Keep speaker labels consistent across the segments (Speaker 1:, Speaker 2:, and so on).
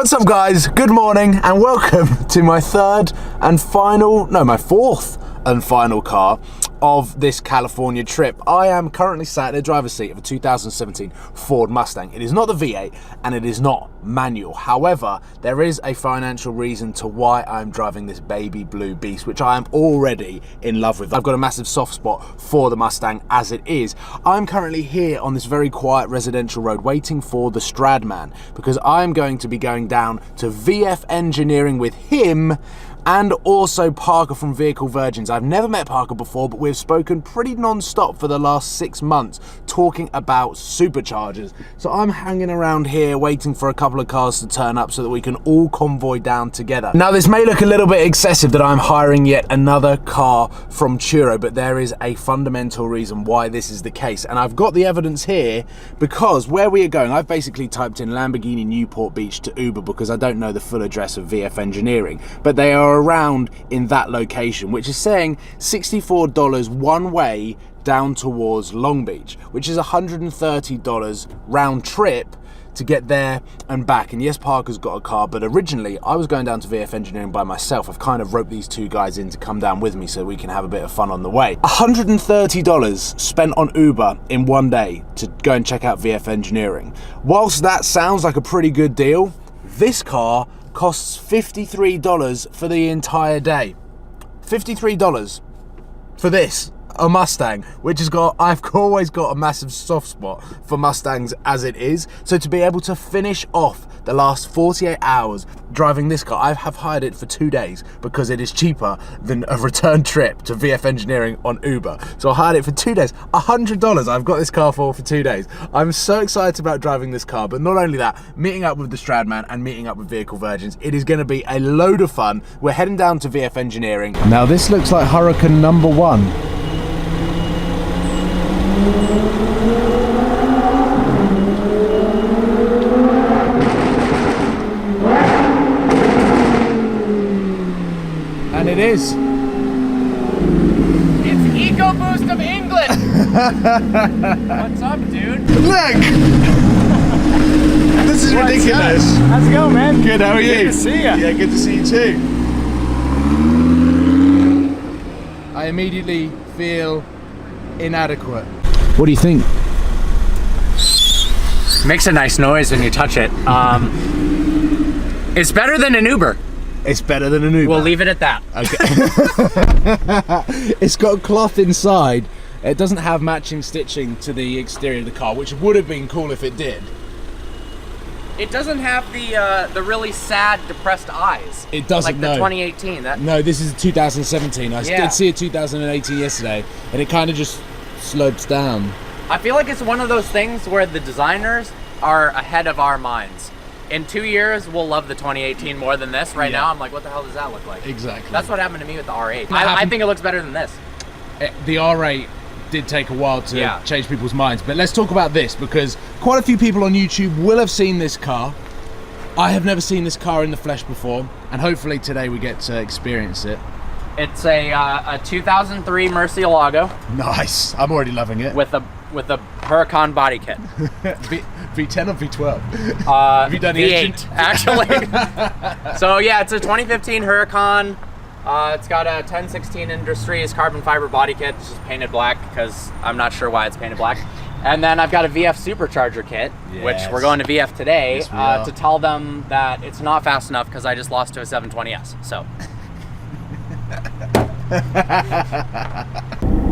Speaker 1: What's up guys, good morning and welcome to my fourth and final car of this California trip. I am currently sat in the driver's seat of a 2017 Ford Mustang. It is not the V8 and it is not manual. However, there is a financial reason to why I'm driving this baby blue beast, which I am already in love with. I've got a massive soft spot for the Mustang as it is. I'm currently here on this very quiet residential road waiting for the Stradman because I'm going to be going down to VF Engineering with him and also Parker from Vehicle Virgins. I've never met Parker before, but we've spoken pretty non-stop for the last 6 months talking about superchargers. So I'm hanging around here waiting for a couple of cars to turn up so that we can all convoy down together. Now this may look a little bit excessive that I'm hiring yet another car from Turo, but there is a fundamental reason why this is the case. And I've got the evidence here because where we are going, I've basically typed in Lamborghini Newport Beach to Uber because I don't know the full address of VF Engineering, but they are around in that location, which is saying $64 one way down towards Long Beach, which is $130 round trip to get there and back. And yes, Parker's got a car, but originally I was going down to VF Engineering by myself. I've kind of roped these two guys in to come down with me so we can have a bit of fun on the way. $130 spent on Uber in one day to go and check out VF Engineering. Whilst that sounds like a pretty good deal, this car costs $53 for the entire day. $53 for this, a Mustang, which has got, I've always got a massive soft spot for Mustangs as it is. So to be able to finish off the last 48 hours driving this car, I have hired it for 2 days because it is cheaper than a return trip to VF Engineering on Uber. So I hired it for 2 days, $100 I've got this car for 2 days. I'm so excited about driving this car, but not only that, meeting up with the Stradman and meeting up with Vehicle Virgins. It is going to be a load of fun. We're heading down to VF Engineering. Now this looks like Hurricane number 1. And it is.
Speaker 2: It's EcoBoost of England. What's up, dude?
Speaker 1: Look! This is ridiculous.
Speaker 2: How's it going, man?
Speaker 1: Good, how are you?
Speaker 2: Good to see you.
Speaker 1: Yeah, good to see you too. I immediately feel inadequate. What do you think?
Speaker 2: Makes a nice noise when you touch it. It's better than an Uber.
Speaker 1: It's better than an Uber.
Speaker 2: We'll leave it at that.
Speaker 1: Okay. It's got cloth inside. It doesn't have matching stitching to the exterior of the car, which would have been cool if it did.
Speaker 2: It doesn't have the really sad, depressed eyes.
Speaker 1: It doesn't,
Speaker 2: like the 2018.
Speaker 1: No, this is 2017. I did see a 2018 yesterday, and it kind of just slopes down.
Speaker 2: I feel like it's one of those things where the designers are ahead of our minds. In 2 years, we'll love the 2018 more than this. Right now, I'm like, what the hell does that look like?
Speaker 1: Exactly.
Speaker 2: That's what happened to me with the R8. I think it looks better than this.
Speaker 1: The R8 did take a while to change people's minds, but let's talk about this because quite a few people on YouTube will have seen this car. I have never seen this car in the flesh before, and hopefully today we get to experience it.
Speaker 2: It's a 2003 Murcielago.
Speaker 1: Nice. I'm already loving it.
Speaker 2: With a Huracan body kit.
Speaker 1: V10 or V12?
Speaker 2: Have you done V8, actually. So yeah, it's a 2015 Huracan. It's got a 1016 Industries carbon fiber body kit. It's just painted black because I'm not sure why it's painted black. And then I've got a VF supercharger kit, which we're going to VF today to tell them that it's not fast enough because I just lost to a 720S. So.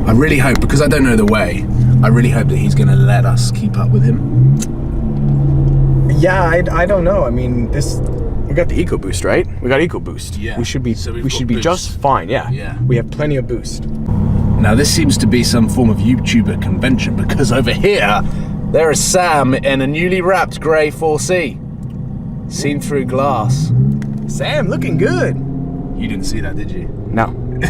Speaker 1: I really hope, because I don't know the way, I really hope that he's going to let us keep up with him.
Speaker 3: Yeah, I don't know. I mean, we got the EcoBoost, right? We got EcoBoost.
Speaker 1: Yeah.
Speaker 3: We should be just fine. Yeah. We have plenty of boost.
Speaker 1: Now this seems to be some form of YouTuber convention because over here there is Sam in a newly wrapped grey 4C, seen through glass.
Speaker 3: Sam, looking good.
Speaker 1: You didn't see that, did you?
Speaker 3: No.
Speaker 1: Oh,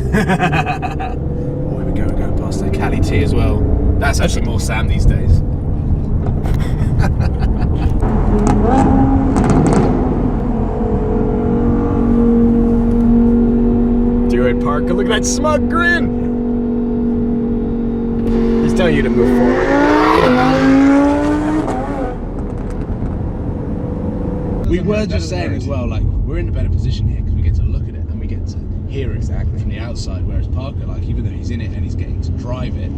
Speaker 1: here we go. We're going past the Cali T as well. That's actually more Sam these days.
Speaker 3: Do it, Parker. Look at that smug grin. He's telling you to move forward.
Speaker 1: We were just saying as well, like, we're in a better position here because we get to look at it and we get to hear it from the outside, whereas Parker, like, even though he's in it and he's getting to drive it,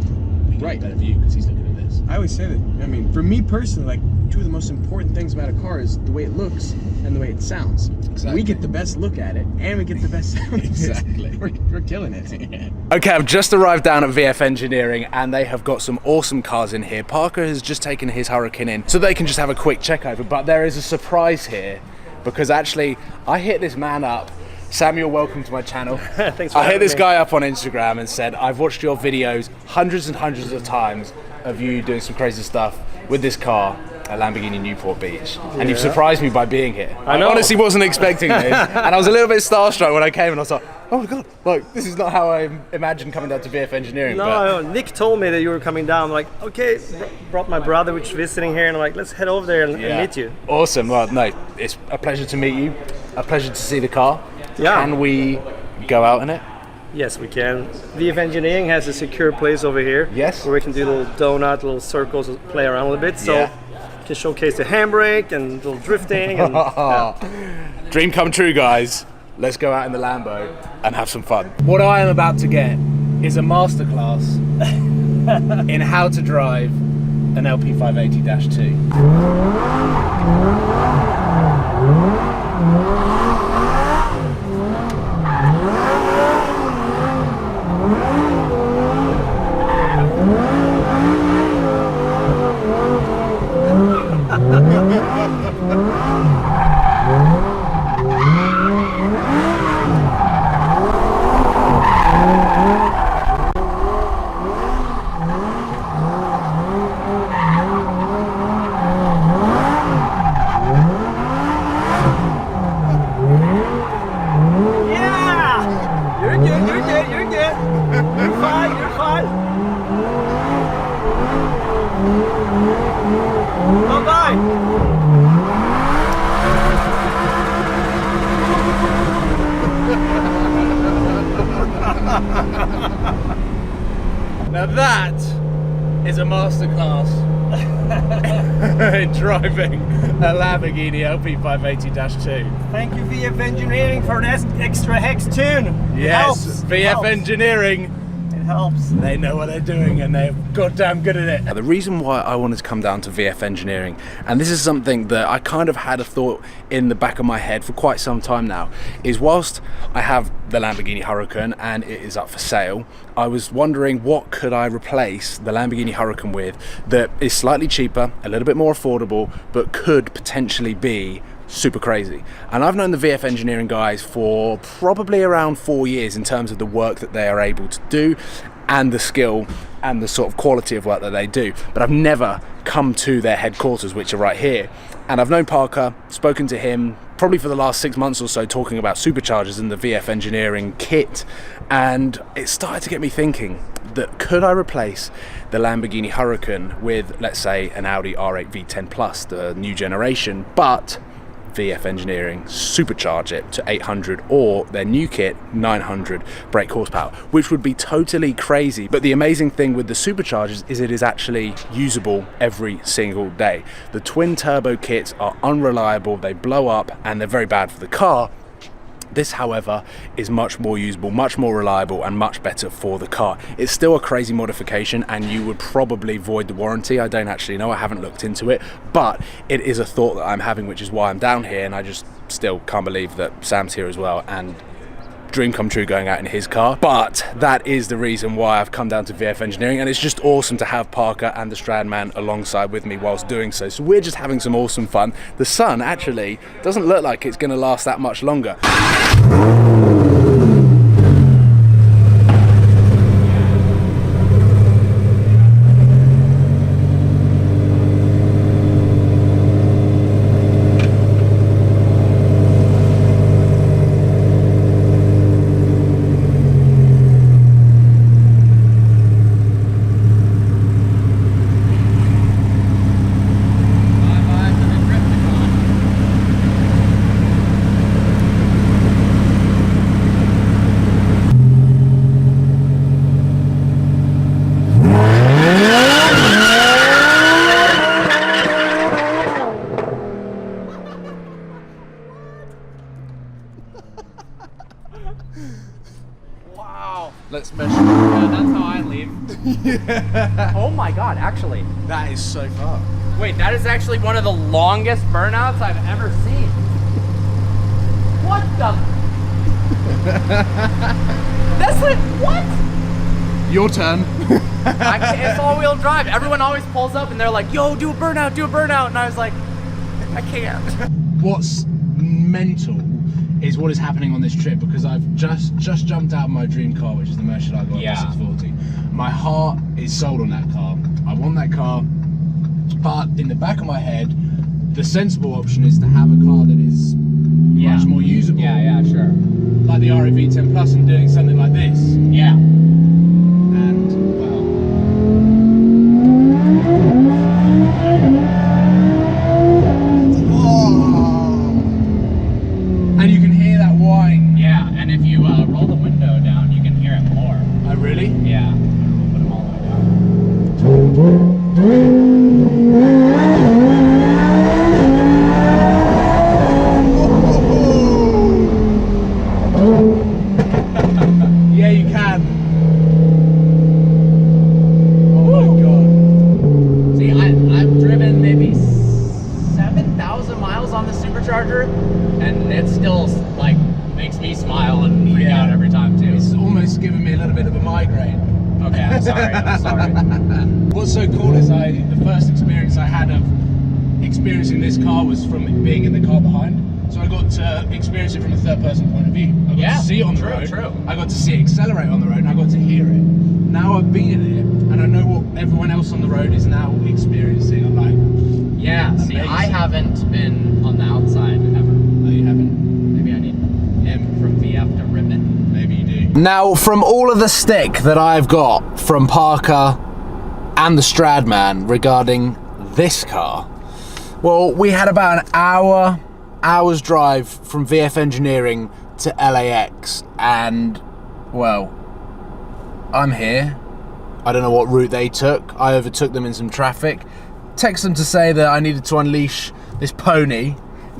Speaker 1: we get a better view because he's looking at this.
Speaker 3: I always say that, I mean, for me personally, like, two of the most important things about a car is the way it looks and the way it sounds.
Speaker 1: Exactly.
Speaker 3: We get the best look at it and we get the best sound.
Speaker 1: Exactly.
Speaker 3: We're killing it.
Speaker 1: Yeah. Okay, I've just arrived down at VF Engineering and they have got some awesome cars in here. Parker has just taken his Hurricane in so they can just have a quick check over, but there is a surprise here because actually I hit this man up. Samuel, welcome to my channel.
Speaker 4: Thanks for
Speaker 1: I hit this
Speaker 4: me.
Speaker 1: guy up on Instagram and said, I've watched your videos hundreds and hundreds of times of you doing some crazy stuff with this car at Lamborghini Newport Beach. And you've surprised me by being here. I
Speaker 4: know.
Speaker 1: honestly wasn't expecting this. And I was a little bit starstruck when I came and I was like, oh my God, like, this is not how I imagined coming down to VF Engineering.
Speaker 4: No, Nick told me that you were coming down. I'm like, okay, brought my brother, which is visiting here, and I'm like, let's head over there and meet you.
Speaker 1: Awesome. Well, no, it's a pleasure to meet you. A pleasure to see the car.
Speaker 4: Yeah.
Speaker 1: Can we go out in it?
Speaker 4: Yes, we can. VF Engineering has a secure place over here.
Speaker 1: Yes.
Speaker 4: Where we can do little donut, little circles, play around a little bit. So we can showcase the handbrake and a little drifting. And,
Speaker 1: Dream come true, guys. Let's go out in the Lambo and have some fun. What I am about to get is a masterclass in how to drive an LP580-2.
Speaker 4: yeah! You're good. You're fine. Bye-bye.
Speaker 1: Now that is a masterclass in driving a Lamborghini LP580-2.
Speaker 4: Thank you, VF Engineering, for this extra hex tune.
Speaker 1: Yes, VF Engineering.
Speaker 4: It helps.
Speaker 1: They know what they're doing and they're goddamn good at it. Now, the reason why I wanted to come down to VF Engineering, and this is something that I kind of had a thought in the back of my head for quite some time now, is whilst I have the Lamborghini Huracan and it is up for sale, I was wondering what could I replace the Lamborghini Huracan with that is slightly cheaper, a little bit more affordable, but could potentially be super crazy. And I've known the VF Engineering guys for probably around 4 years in terms of the work that they are able to do and the skill and the sort of quality of work that they do, but I've never come to their headquarters, which are right here. And I've known Parker, spoken to him probably for the last 6 months or so, talking about superchargers and the VF Engineering kit, and it started to get me thinking that could I replace the Lamborghini Huracan with, let's say, an Audi R8 V10 Plus, the new generation, but VF Engineering supercharge it to 800 or their new kit 900 brake horsepower, which would be totally crazy. But the amazing thing with the superchargers is it is actually usable every single day. The twin turbo kits are unreliable, they blow up and they're very bad for the car. This, however, is much more usable, much more reliable and much better for the car. It's still a crazy modification and you would probably void the warranty. I don't actually know, I haven't looked into it, but it is a thought that I'm having, which is why I'm down here, and I just still can't believe that Sam's here as well, and dream come true going out in his car. But that is the reason why I've come down to VF Engineering, and it's just awesome to have Parker and the Stradman alongside with me whilst doing so. So we're just having some awesome fun. The sun actually doesn't look like it's going to last that much longer.
Speaker 2: Wow.
Speaker 1: Let's measure.
Speaker 2: Yeah, that's how I leave. Oh my god, actually.
Speaker 1: That is so far.
Speaker 2: Wait, that is actually one of the longest burnouts I've ever seen. What the? That's like, what?
Speaker 1: Your turn.
Speaker 2: It's all-wheel drive. Everyone always pulls up and they're like, yo, do a burnout, do a burnout. And I was like, I can't.
Speaker 1: What's mental is what is happening on this trip, because I've just jumped out of my dream car, which is the Mercedes I got, the 640. My heart is sold on that car. I want that car, but in the back of my head, the sensible option is to have a car that is much more usable.
Speaker 2: Yeah, sure.
Speaker 1: Like the REV 10 Plus and doing something like this.
Speaker 2: Yeah.
Speaker 1: And, well... And you can hear that whine.
Speaker 2: Yeah, and if you roll the window down, you can hear it more.
Speaker 1: Oh, really?
Speaker 2: Yeah. Put them all the way down.
Speaker 1: Yeah, you can. Oh my god.
Speaker 2: See, I've driven maybe 7,000 miles on the supercharger, and it still like makes me smile and freak out every time too.
Speaker 1: It's almost giving me a little bit of a migraine.
Speaker 2: Okay, I'm sorry. I'm sorry.
Speaker 1: What's so cool is the first experience I had of experiencing this car was from being in the car behind. So I got to experience it from a third person point of view. I got to see it on the road.
Speaker 2: True.
Speaker 1: I got to see it accelerate on the road, and I got to hear it. Now I've been in it, and I know what everyone else on the road is now experiencing. I'm like,
Speaker 2: Yeah, see, I haven't been on the outside ever.
Speaker 1: no, you haven't.
Speaker 2: Maybe I need him from VF to rip it.
Speaker 1: Maybe you do. Now, from all of the stick that I've got from Parker and the Stradman regarding this car, well, we had about an hour's drive from VF Engineering to LAX, and, well, I'm here. I don't know what route they took. I overtook them in some traffic. Text them to say that I needed to unleash this pony,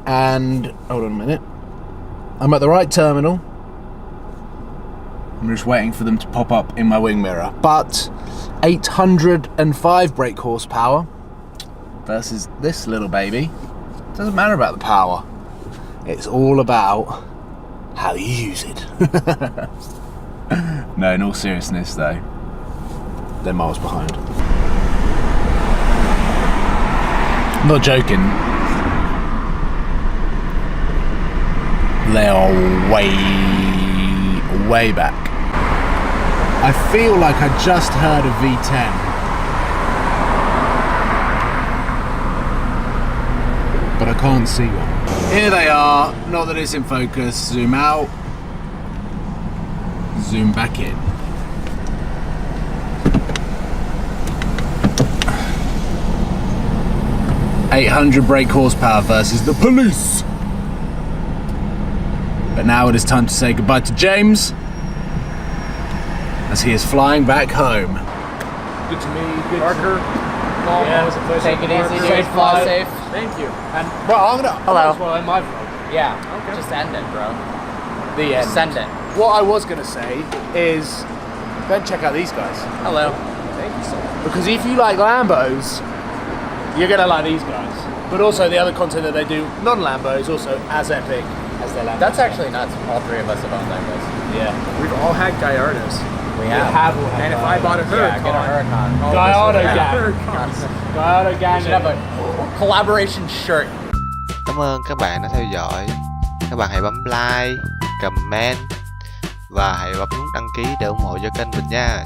Speaker 1: and hold on a minute. I'm at the right terminal. I'm just waiting for them to pop up in my wing mirror. But 805 brake horsepower versus this little baby. Doesn't matter about the power. It's all about how you use it. No, in all seriousness though, they're miles behind. I'm not joking. They are way back. I feel like I just heard a V10. But I can't see one. Here they are, not that it's in focus. Zoom out, zoom back in. .800 brake horsepower versus the police. But now it is time to say goodbye to James, as he is flying back home. Good to meet you, Parker.
Speaker 2: Take it easy, dude. Fly safe.
Speaker 4: Thank you.
Speaker 1: And well, I'm gonna.
Speaker 2: Hello.
Speaker 4: Well, in my vlog.
Speaker 2: Yeah. Just end it, bro.
Speaker 1: The end.
Speaker 2: Send it.
Speaker 1: What I was gonna say is, go and check out these guys.
Speaker 2: Hello.
Speaker 4: Thank you so much.
Speaker 1: Because if you like Lambos, you're gonna like these guys. But also the other content that they do, non-Lambo, is also as epic as their Lambos.
Speaker 2: That's actually nuts. All three of us have owned Lambos.
Speaker 1: Yeah.
Speaker 4: We've all had Gallardos.
Speaker 2: We have.
Speaker 4: And if I bought a
Speaker 2: Yeah, get a
Speaker 4: Huracan,
Speaker 2: Huracan.
Speaker 1: Gallardo
Speaker 2: Yeah.
Speaker 1: gang. Gallardo
Speaker 2: We
Speaker 1: gang.
Speaker 2: should have a collaboration shirt.
Speaker 5: Cảm ơn các bạn đã theo dõi. Các bạn hãy bấm like, comment và hãy bấm nút đăng ký để ủng hộ cho kênh mình nha.